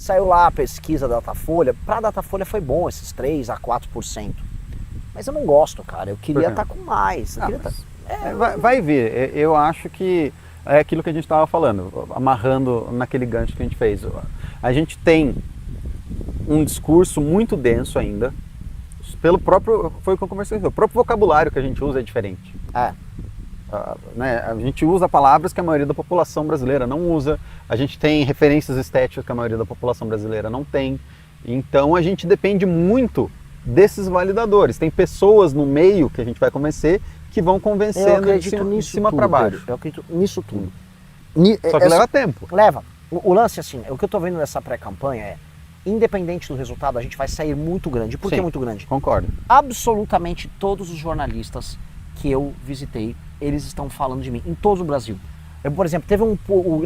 Saiu lá a pesquisa da Datafolha. Pra Datafolha foi bom esses 3 a 4%. Mas eu não gosto, cara. Eu queria estar com mais. Vai vir. Eu acho que é aquilo que a gente estava falando, amarrando naquele gancho que a gente fez. A gente tem um discurso muito denso ainda. Pelo próprio, foi o que eu conversei, o próprio vocabulário que a gente usa é diferente. Né? A gente usa palavras que a maioria da população brasileira não usa, a gente tem referências estéticas que a maioria da população brasileira não tem, então a gente depende muito desses validadores. Tem pessoas no meio que a gente vai convencer que vão convencendo de cima para baixo. Eu acredito nisso tudo. Só que leva tempo. Leva. O lance, assim, o que eu tô vendo nessa pré-campanha é, independente do resultado, a gente vai sair muito grande. Por que muito grande? Concordo. Absolutamente todos os jornalistas que eu visitei, eles estão falando de mim, em todo o Brasil. Eu, por exemplo, teve não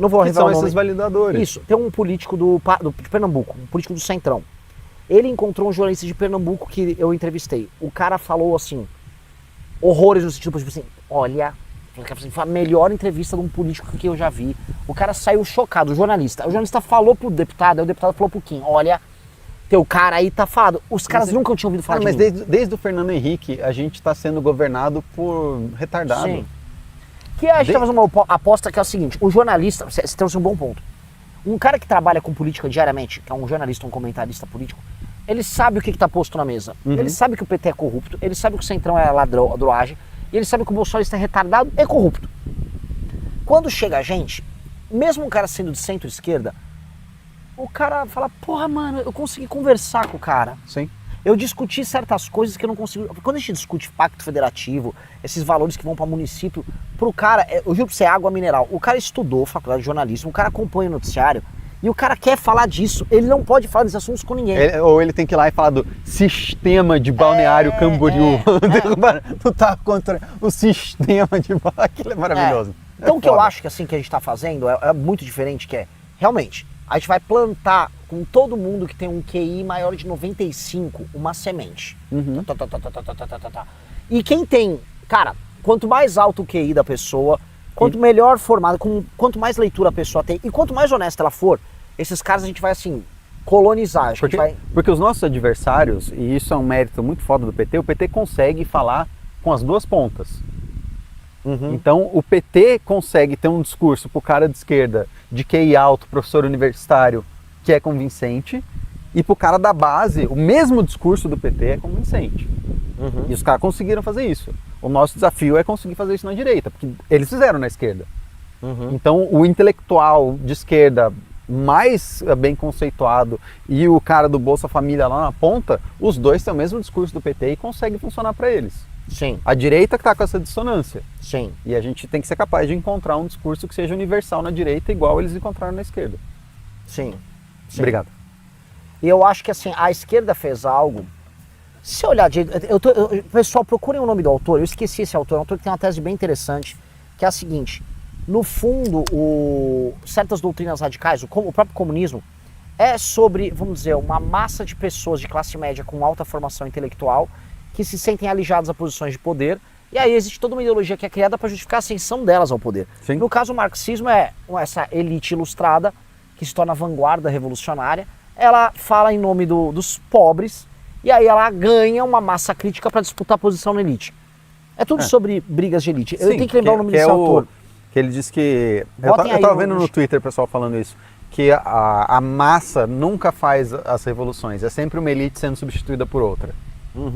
vou revelar o nome. São esses validadores. Isso, tem um político de Pernambuco, um político do Centrão. Ele encontrou um jornalista de Pernambuco que eu entrevistei. O cara falou assim, horrores no sentido, tipo assim, olha, foi a melhor entrevista de um político que eu já vi. O cara saiu chocado, o jornalista falou pro deputado, aí o deputado falou pro Kim, olha, teu cara aí tá falado. Os caras nunca tinham ouvido falar de mim. Mas desde o Fernando Henrique, a gente tá sendo governado por retardado. Sim. Que a gente tá fazendo uma aposta que é o seguinte, o jornalista, você trouxe um bom ponto. Um cara que trabalha com política diariamente, que é um jornalista, um comentarista político, ele sabe o que tá posto na mesa. Ele sabe que o PT é corrupto, ele sabe que o Centrão é ladroagem, e ele sabe que o Bolsonaro é retardado e corrupto. Quando chega a gente, mesmo um cara sendo de centro-esquerda, o cara fala, porra, mano, eu consegui conversar com o cara. Sim. Eu discuti certas coisas que eu não consigo... Quando a gente discute pacto federativo, esses valores que vão para município, pro cara, eu juro pra você, água mineral. O cara estudou faculdade de jornalismo, o cara acompanha o noticiário, e o cara quer falar disso. Ele não pode falar desses assuntos com ninguém. Ou ele tem que ir lá e falar do sistema de balneário Camboriú. Lutar contra o sistema de balneário. Aquilo é maravilhoso. Então o que eu acho que assim que a gente tá fazendo é muito diferente, que é, realmente, a gente vai plantar com todo mundo que tem um QI maior de 95 uma semente. E quem tem, cara, quanto mais alto o QI da pessoa, quanto melhor formada, quanto mais leitura a pessoa tem e quanto mais honesta ela for, esses caras a gente vai assim colonizar. Porque os nossos adversários, e isso é um mérito muito foda do PT, o PT consegue falar com as duas pontas. Então o PT consegue ter um discurso pro cara de esquerda de QI alto, professor universitário, que é convincente, e pro cara da base, o mesmo discurso do PT é convincente. E os caras conseguiram fazer isso. O nosso desafio é conseguir fazer isso na direita, porque eles fizeram na esquerda. Então o intelectual de esquerda mais bem conceituado e o cara do Bolsa Família lá na ponta, os dois têm o mesmo discurso do PT e consegue funcionar para eles. Sim. A direita que está com essa dissonância. Sim. E a gente tem que ser capaz de encontrar um discurso que seja universal na direita, igual eles encontraram na esquerda. Sim. Obrigado. E eu acho que assim, a esquerda fez algo. Se olhar, pessoal, procurem o nome do autor, eu esqueci esse autor, é um autor que tem uma tese bem interessante, que é a seguinte: no fundo, certas doutrinas radicais, o próprio comunismo, é sobre, vamos dizer, uma massa de pessoas de classe média com alta formação intelectual que se sentem alijadas a posições de poder, e aí existe toda uma ideologia que é criada para justificar a ascensão delas ao poder. Sim. No caso, o marxismo é essa elite ilustrada que se torna vanguarda revolucionária, ela fala em nome dos pobres, e aí ela ganha uma massa crítica para disputar a posição na elite. É tudo sobre brigas de elite. Eu tenho que lembrar o nome desse autor. Que ele diz que... Eu tava vendo no Twitter o pessoal falando isso, que a massa nunca faz as revoluções, é sempre uma elite sendo substituída por outra.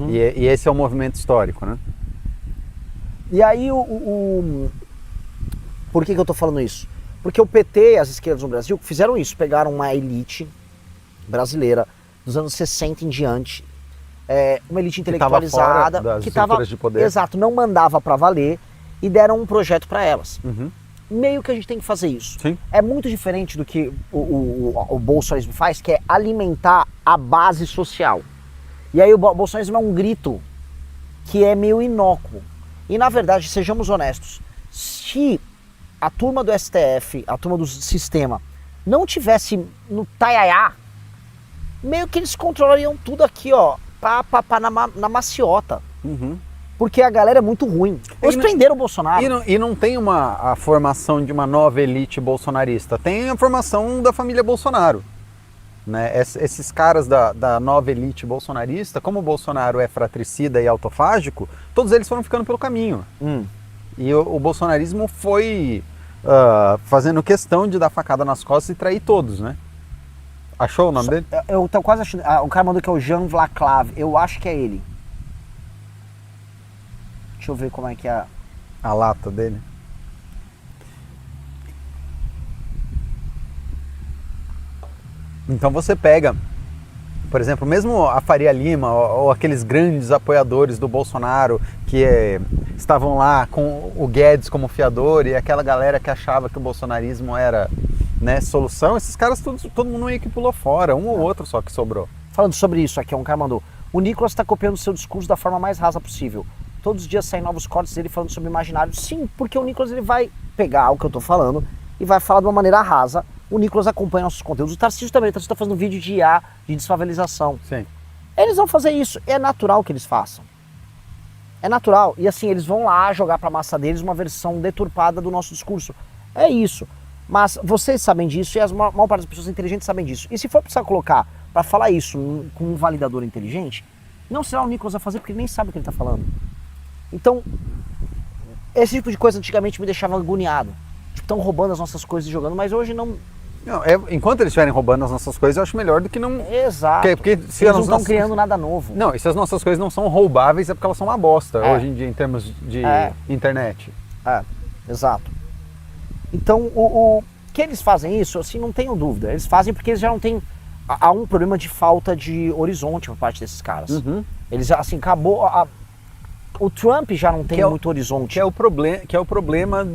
E esse é o movimento histórico, né? E aí, por que eu tô falando isso? Porque o PT e as esquerdas no Brasil fizeram isso, pegaram uma elite brasileira dos anos 60 em diante, uma elite intelectualizada, que estava de poder. Exato, não mandava para valer, e deram um projeto para elas. Meio que a gente tem que fazer isso. Sim. É muito diferente do que o bolsonarismo faz, que é alimentar a base social. E aí o bolsonarismo é um grito que é meio inócuo. E na verdade, sejamos honestos, se a turma do STF, a turma do sistema, não tivesse no taiaiá, meio que eles controlariam tudo aqui, ó, na maciota. Porque a galera é muito ruim. Eles prenderam o Bolsonaro. E não tem a formação de uma nova elite bolsonarista, tem a formação da família Bolsonaro. né? Esses caras da nova elite bolsonarista, como o Bolsonaro é fratricida e autofágico, todos eles foram ficando pelo caminho. E o bolsonarismo foi fazendo questão de dar facada nas costas e trair todos, né? Achou o nome dele? Eu tô quase achando. O cara mandou que é o Jean Vaclav. Eu acho que é ele. Deixa eu ver como é que é. A lata dele. Então você pega, por exemplo, mesmo a Faria Lima ou aqueles grandes apoiadores do Bolsonaro que estavam lá com o Guedes como fiador e aquela galera que achava que o bolsonarismo era, né, solução, esses caras todo mundo meio que pulou fora, um ou outro só que sobrou. Falando sobre isso aqui, um cara mandou: o Nicolas está copiando o seu discurso da forma mais rasa possível. Todos os dias saem novos cortes dele falando sobre imaginário. Sim, porque o Nicolas ele vai pegar o que eu tô falando e vai falar de uma maneira rasa. O Nicolas acompanha nossos conteúdos. O Tarcísio também. O Tarcísio está fazendo vídeo de IA, de desfavelização. Sim. Eles vão fazer isso. É natural que eles façam. É natural. E assim, eles vão lá jogar pra massa deles uma versão deturpada do nosso discurso. É isso. Mas vocês sabem disso e a maior parte das pessoas inteligentes sabem disso. E se for precisar colocar para falar isso com um validador inteligente, não será o Nicolas a fazer porque ele nem sabe o que ele está falando. Então, esse tipo de coisa antigamente me deixava agoniado. Tipo, estão roubando as nossas coisas e jogando, mas hoje não... Não, enquanto eles estiverem roubando as nossas coisas, eu acho melhor do que não... Exato. Porque se eles não estão criando nada novo. Não, e se as nossas coisas não são roubáveis é porque elas são uma bosta hoje em dia em termos de internet. Exato. Então, o que eles fazem isso, assim, não tenho dúvida. Eles fazem porque eles já não têm... Há um problema de falta de horizonte por parte desses caras. Eles, assim, acabou... O Trump já não tem muito horizonte. Que é o problema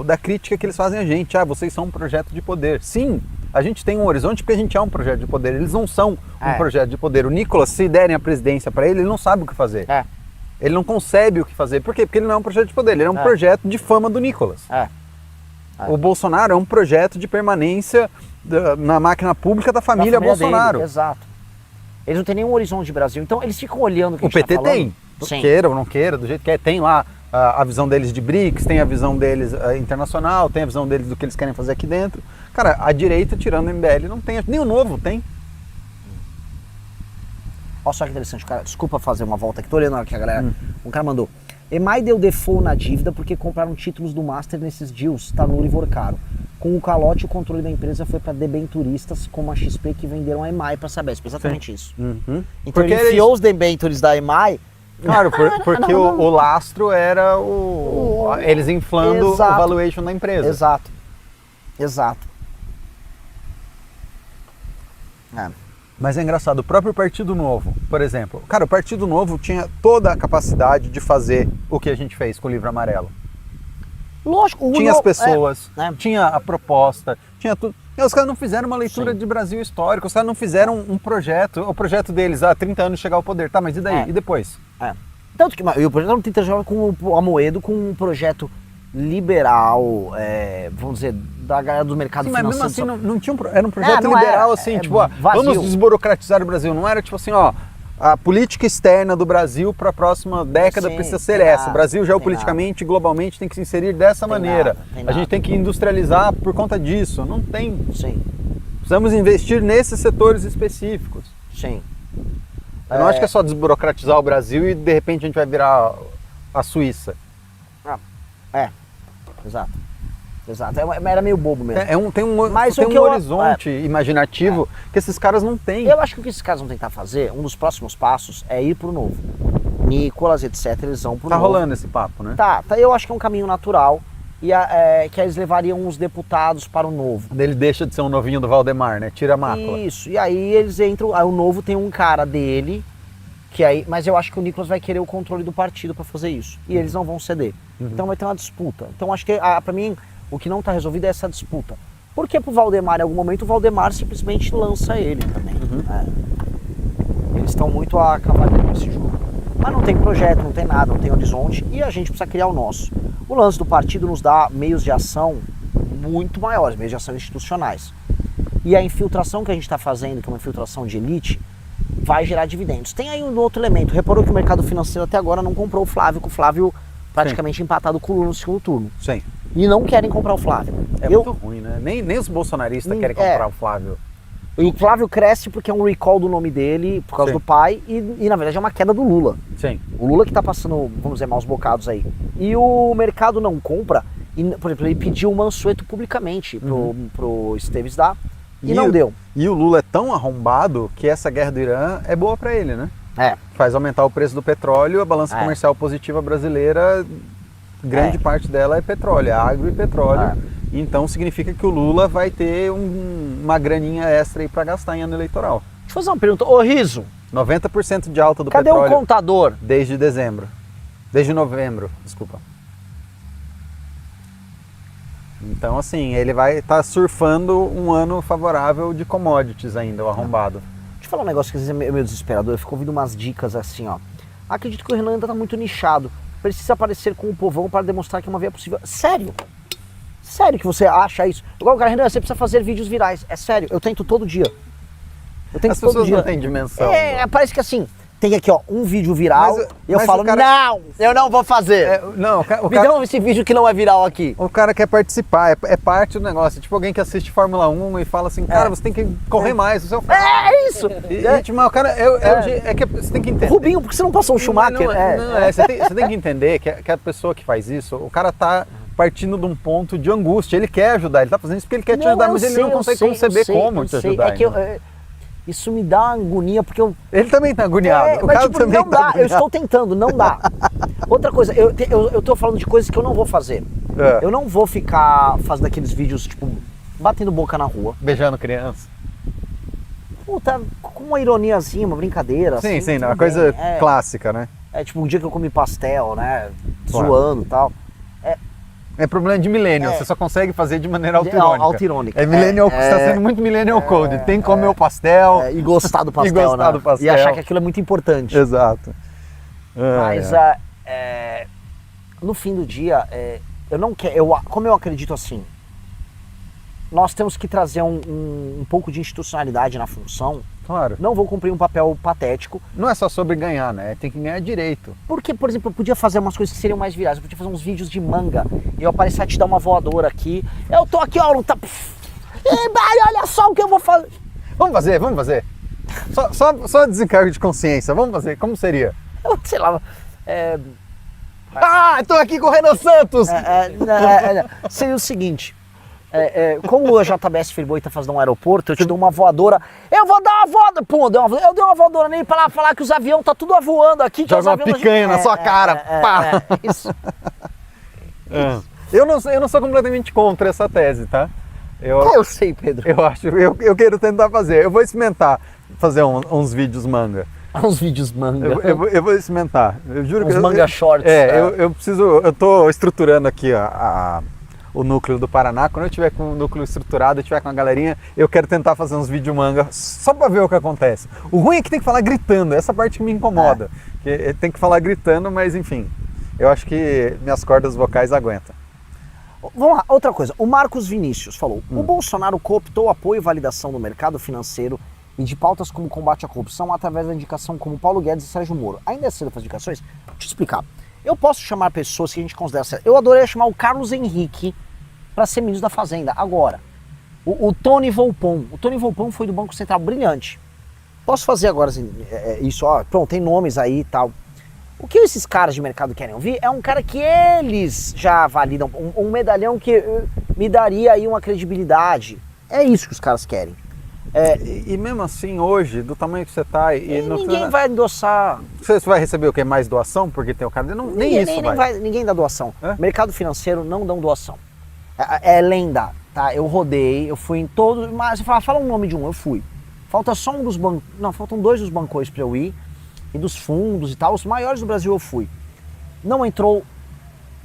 da crítica que eles fazem a gente. Vocês são um projeto de poder. Sim, a gente tem um horizonte porque a gente é um projeto de poder. Eles não são um projeto de poder. O Nicolas, se derem a presidência para ele, ele não sabe o que fazer. Ele não concebe o que fazer. Por quê? Porque ele não é um projeto de poder. Ele é um projeto de fama do Nicolas. O Bolsonaro é um projeto de permanência na máquina pública da família Bolsonaro. Dele, exato. Eles não têm nenhum horizonte de Brasil. Então eles ficam olhando o que a gente PT tá falando. tem. Sim. Queira ou não queira, do jeito que é. Tem lá a visão deles de BRICS, tem a visão deles internacional, tem a visão deles do que eles querem fazer aqui dentro. Cara, a direita, tirando o MBL, não tem. Nem o Novo tem. Olha só que interessante, cara. Desculpa fazer uma volta aqui. Tô olhando aqui a galera. Um cara mandou: EMAI deu default na dívida porque compraram títulos do Master nesses deals. Tá nulo e vorcaro. Com o calote, o controle da empresa foi para debenturistas como a XP que venderam a EMAI para Sabesp. Exatamente isso. Então porque ele enfiou os debentures da EMAI. Claro, porque o lastro era eles inflando o valuation da empresa. Exato. Mas é engraçado, o próprio Partido Novo, por exemplo. Cara, o Partido Novo tinha toda a capacidade de fazer o que a gente fez com o livro amarelo. Lógico. Tinha as pessoas, tinha a proposta, tinha tudo. E os caras não fizeram uma leitura de Brasil histórico, os caras não fizeram um projeto. O projeto deles, há 30 anos chegar ao poder. Tá, mas e daí? E depois? Tanto que o projeto não tenta jogar com o Amoedo com um projeto liberal, vamos dizer, da galera do mercado financeiro. Mas mesmo assim não tinha era um projeto liberal assim, tipo, vamos desburocratizar o Brasil. Não era tipo assim, a política externa do Brasil para a próxima década precisa ser essa. O Brasil geopoliticamente e globalmente tem que se inserir dessa maneira. A gente tem que industrializar por conta disso. Não tem. Sim. Precisamos investir nesses setores específicos. Sim. Eu não acho que é só desburocratizar o Brasil e de repente a gente vai virar a Suíça. Exato. Era meio bobo mesmo. Tem um horizonte imaginativo que esses caras não têm. Eu acho que o que esses caras vão tentar fazer, um dos próximos passos, é ir pro novo. Nicolas, etc, eles vão pro novo. Tá rolando esse papo, né? Tá, eu acho que é um caminho natural e que eles levariam os deputados para o novo. Ele deixa de ser um novinho do Valdemar, né? Tira a mácula. Isso, e aí eles entram, aí o novo tem um cara dele, mas eu acho que o Nicolas vai querer o controle do partido para fazer isso. E eles não vão ceder. Então vai ter uma disputa. Então acho que, para mim, o que não está resolvido é essa disputa. Porque pro Valdemar, em algum momento, o Valdemar simplesmente lança ele também. Eles estão muito a cavaleiro nesse jogo. Mas não tem projeto, não tem nada, não tem horizonte. E a gente precisa criar o nosso. O lance do partido nos dá meios de ação muito maiores, meios de ação institucionais. E a infiltração que a gente está fazendo, que é uma infiltração de elite, vai gerar dividendos. Tem aí um outro elemento. Reparou que o mercado financeiro até agora não comprou o Flávio, com o Flávio praticamente empatado com o Lula no segundo turno. Sim. E não querem comprar o Flávio. Muito ruim, né? Nem os bolsonaristas querem comprar o Flávio. O Flávio cresce porque é um recall do nome dele, por causa Sim. do pai, e na verdade é uma queda do Lula. Sim. O Lula que tá passando, vamos dizer, maus bocados aí. E o mercado não compra, e, por exemplo, ele pediu o Mansueto publicamente pro Esteves dar, e não deu. E o Lula é tão arrombado que essa guerra do Irã é boa para ele, né? É. Faz aumentar o preço do petróleo, a balança comercial positiva brasileira, grande parte dela é petróleo, é agro e petróleo. Então significa que o Lula vai ter uma graninha extra aí para gastar em ano eleitoral. Deixa eu fazer uma pergunta. Ô, Riso, 90% de alta do cadê petróleo o contador? desde dezembro. Desde novembro, desculpa. Então assim, ele vai estar surfando um ano favorável de commodities ainda, o arrombado. Deixa eu falar um negócio que às vezes é meio desesperador. Eu fico ouvindo umas dicas assim, ó. Acredito que o Renan ainda tá muito nichado. Precisa aparecer com o povão para demonstrar que uma via possível. Sério? Sério que você acha isso? Igual o cara, Renan, você precisa fazer vídeos virais. É sério, eu tento todo dia. Eu tento As todo pessoas dia. não têm dimensão. Parece que assim, tem aqui ó, um vídeo viral e eu mas falo, o cara- não, eu não vou fazer. Não, Me dá esse vídeo que não é viral aqui. o cara quer participar, é parte do negócio. Tipo alguém que assiste Fórmula 1 e fala assim, cara, você tem que correr mais o seu carro. É isso. E, tipo, mas o cara, é que você tem que entender. Rubinho, por que você não passou o Schumacher? Você tem que entender que a pessoa que faz isso, o cara tá partindo de um ponto de angústia. Ele quer ajudar, ele tá fazendo isso porque ele quer te ajudar, mas ele não consegue conceber como te ajudar. É que isso me dá uma agonia, porque eu... Ele também tá agoniado, o mas, cara tipo, também não tá dá, eu agoniado. estou tentando, não dá. Outra coisa, eu tô falando de coisas que eu não vou fazer. Eu não vou ficar fazendo aqueles vídeos, tipo, batendo boca na rua. Beijando criança. Puta, com uma ironiazinha, uma brincadeira. Sim, assim, uma tudo coisa bem. clássica, né? É tipo um dia que eu comi pastel, né? Claro. Zoando e tal. É problema de millennial, você só consegue fazer de maneira auto-irônica. Auto-irônica. É millennial, você está sendo muito millennial code. Tem que comer o pastel. E gostar do pastel, E gostar né? do pastel. E achar que aquilo é muito importante. Exato. Mas no fim do dia, eu não quero. Como eu acredito assim, nós temos que trazer um pouco de institucionalidade na função. Claro. Não vou cumprir um papel patético. Não é só sobre ganhar, né? Tem que ganhar direito. Porque, por exemplo, eu podia fazer umas coisas que seriam mais virais. Eu podia fazer uns vídeos de manga. E eu aparecer a te dar uma voadora aqui. Eu tô aqui, ó, não tá. Olha só o que eu vou fazer. Vamos fazer. Só desencargo de consciência. Vamos fazer. Como seria? Eu, sei lá. Tô aqui com o Renan Santos! Seria o seguinte. Como a JBS Friboi tá fazendo um aeroporto, eu te dou uma voadora. Eu vou dar uma voadora. Pum, eu dei uma voadora nele pra falar que os aviões tá tudo voando aqui. Que Joga uma picanha na sua cara. Pá! Isso. Eu não sou completamente contra essa tese, tá? Eu sei, Pedro. Eu quero tentar fazer. Eu vou experimentar fazer uns vídeos manga. Uns vídeos manga. Eu vou experimentar. Eu juro uns que manga shorts. Eu preciso. Eu tô estruturando aqui o núcleo do Paraná. Quando eu tiver com o núcleo estruturado, eu tiver com a galerinha, eu quero tentar fazer uns vídeos manga só pra ver o que acontece. O ruim é que tem que falar gritando, essa parte que me incomoda. Que tem que falar gritando, mas enfim. Eu acho que minhas cordas vocais aguentam. Vamos lá, outra coisa. O Marcos Vinícius falou: o Bolsonaro cooptou apoio e validação do mercado financeiro e de pautas como combate à corrupção através da indicação como Paulo Guedes e Sérgio Moro. Ainda é cedo para as indicações? Deixa eu explicar. Eu posso chamar pessoas que a gente considera sérias. Eu adoraria chamar o Carlos Henrique para ser ministro da Fazenda. Agora, o Tony Volpon. O Tony Volpon foi do Banco Central, brilhante. Posso fazer agora assim, isso, ó, pronto, tem nomes aí e tal. O que esses caras de mercado querem ouvir é um cara que eles já validam, um medalhão que me daria aí uma credibilidade. É isso que os caras querem. E mesmo assim, hoje, do tamanho que você tá... Ninguém vai endossar... Você vai receber o quê? Mais doação? Porque tem o cara... Nem isso vai. Ninguém dá doação. Mercado financeiro não dão doação. É lenda, tá? Eu rodei, eu fui em todos... Mas você fala um nome de um, eu fui. Falta só um dos bancos... Não, faltam 2 dos bancões para eu ir. E dos fundos e tal, os maiores do Brasil eu fui. Não entrou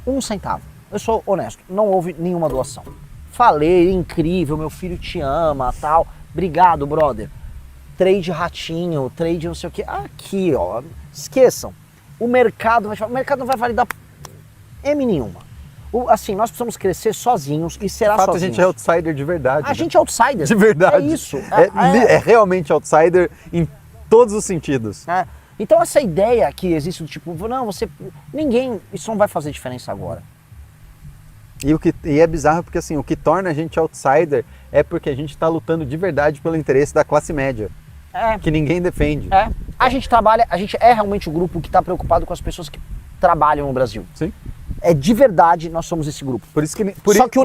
1 centavo. Eu sou honesto, não houve nenhuma doação. Falei, incrível, meu filho te ama, tal. Obrigado, brother. Trade ratinho, trade não sei o que. Aqui, ó, esqueçam. O mercado não vai validar M nenhuma. Assim, nós precisamos crescer sozinhos e será de fato, sozinhos. a gente é outsider de verdade. A gente é outsider. De verdade. É isso. É realmente outsider em todos os sentidos. Então essa ideia que existe do tipo, não, ninguém, isso não vai fazer diferença agora. E é bizarro porque assim, o que torna a gente outsider é porque a gente está lutando de verdade pelo interesse da classe média, que ninguém defende. A gente é realmente o grupo que está preocupado com as pessoas que trabalham no Brasil. Sim. É de verdade, nós somos esse grupo. Só que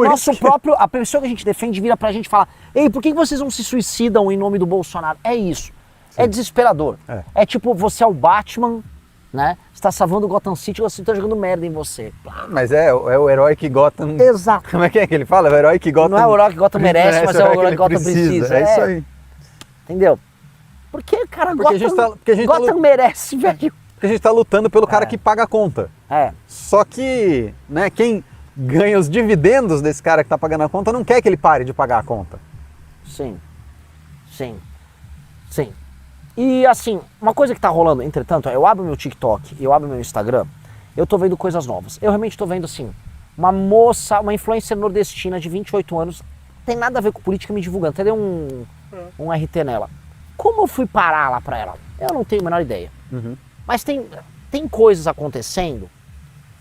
a pessoa que a gente defende vira pra gente e fala: ei, por que vocês não se suicidam em nome do Bolsonaro? É isso. Sim. É desesperador. É tipo, você é o Batman, né? Você tá salvando Gotham City e você tá jogando merda em você. Mas é o herói que Gotham... Exato. Como é que ele fala? É o herói que Gotham... Não é o herói que Gotham merece, mas é o herói que Gotham precisa. É isso aí. Entendeu? Porque, cara, Gotham Gotham merece, velho. Porque a gente tá lutando pelo cara que paga a conta. Só que, né, quem ganha os dividendos desse cara que tá pagando a conta não quer que ele pare de pagar a conta. Sim. E assim, uma coisa que tá rolando, entretanto, eu abro meu TikTok e eu abro meu Instagram, eu tô vendo coisas novas. Eu realmente tô vendo, assim, uma moça, uma influencer nordestina de 28 anos, tem nada a ver com política me divulgando, até deu um RT nela. Como eu fui parar lá pra ela? Eu não tenho a menor ideia. Mas tem coisas acontecendo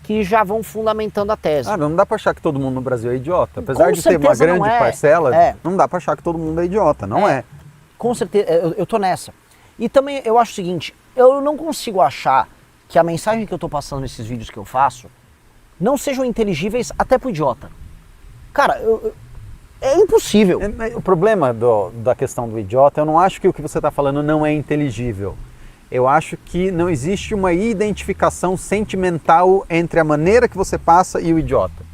que já vão fundamentando a tese. Não dá pra achar que todo mundo no Brasil é idiota. Apesar de ter uma grande parcela, não dá pra achar que todo mundo é idiota, não é. Com certeza, eu tô nessa. E também eu acho o seguinte, eu não consigo achar que a mensagem que eu tô passando nesses vídeos que eu faço não sejam inteligíveis até pro idiota. Cara, é impossível. O problema da questão do idiota, eu não acho que o que você está falando não é inteligível. Eu acho que não existe uma identificação sentimental entre a maneira que você passa e o idiota.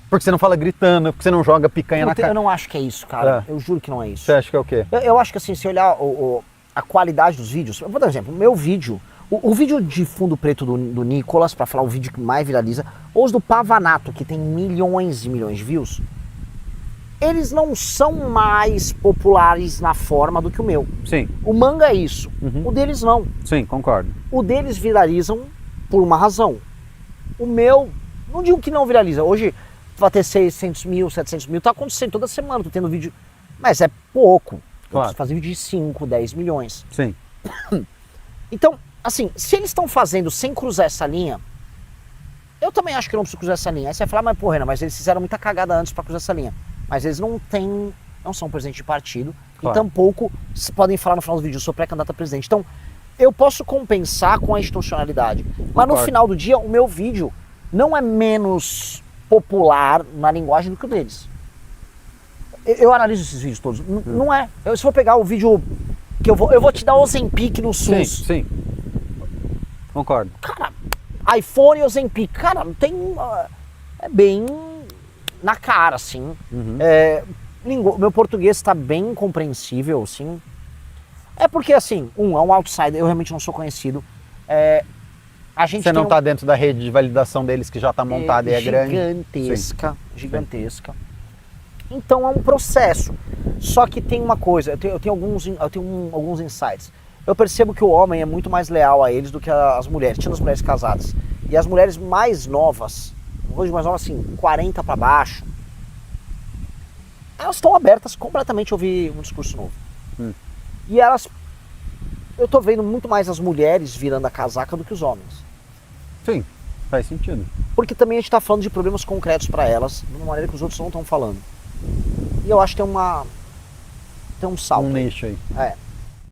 Porque você não fala gritando, porque você não joga picanha na cara. Eu não acho que é isso, cara. Eu juro que não é isso. Você acha que é o quê? Eu acho que assim, se olhar a qualidade dos vídeos... Eu vou dar um exemplo. O meu vídeo... O vídeo de fundo preto do Nicolas, pra falar o vídeo que mais viraliza, ou os do Pavanato, que tem milhões e milhões de views, eles não são mais populares na forma do que o meu. Sim. O manga é isso. O deles não. Sim, concordo. O deles viralizam por uma razão. O meu, não digo que não viraliza. Hoje vai ter 600 mil, 700 mil, tá acontecendo toda semana, tô tendo vídeo. Mas é pouco. Eu preciso fazer vídeo de 5, 10 milhões. Sim. Então, assim, se eles estão fazendo sem cruzar essa linha, eu também acho que não preciso cruzar essa linha. Aí você vai falar, mas porra, mas eles fizeram muita cagada antes pra cruzar essa linha. Mas eles não são presidente de partido, e tampouco podem falar no final do vídeo, eu sou pré-candidato a presidente. Então, eu posso compensar com a institucionalidade. Mas no final do dia, o meu vídeo não é menos popular na linguagem do que o deles. Eu analiso esses vídeos todos. Não é. Se for pegar o vídeo que eu vou te dar Ozempic no SUS. Sim. Concordo. Cara, iPhone e Ozempic, cara, não tem... É bem na cara, assim. Meu português está bem compreensível, assim. É porque, assim, é um outsider, eu realmente não sou conhecido. Você não está dentro da rede de validação deles que já está montada e é grande? Gigantesca. Então é um processo. Só que tem uma coisa, eu tenho alguns insights. Eu percebo que o homem é muito mais leal a eles do que as mulheres, tirando as mulheres casadas. E as mulheres mais novas, hoje mais novas assim, 40 para baixo, elas estão abertas completamente a ouvir um discurso novo. E eu tô vendo muito mais as mulheres virando a casaca do que os homens. Sim, faz sentido. Porque também a gente tá falando de problemas concretos para elas, de uma maneira que os outros não estão falando. E eu acho que tem um salto. Um nicho aí.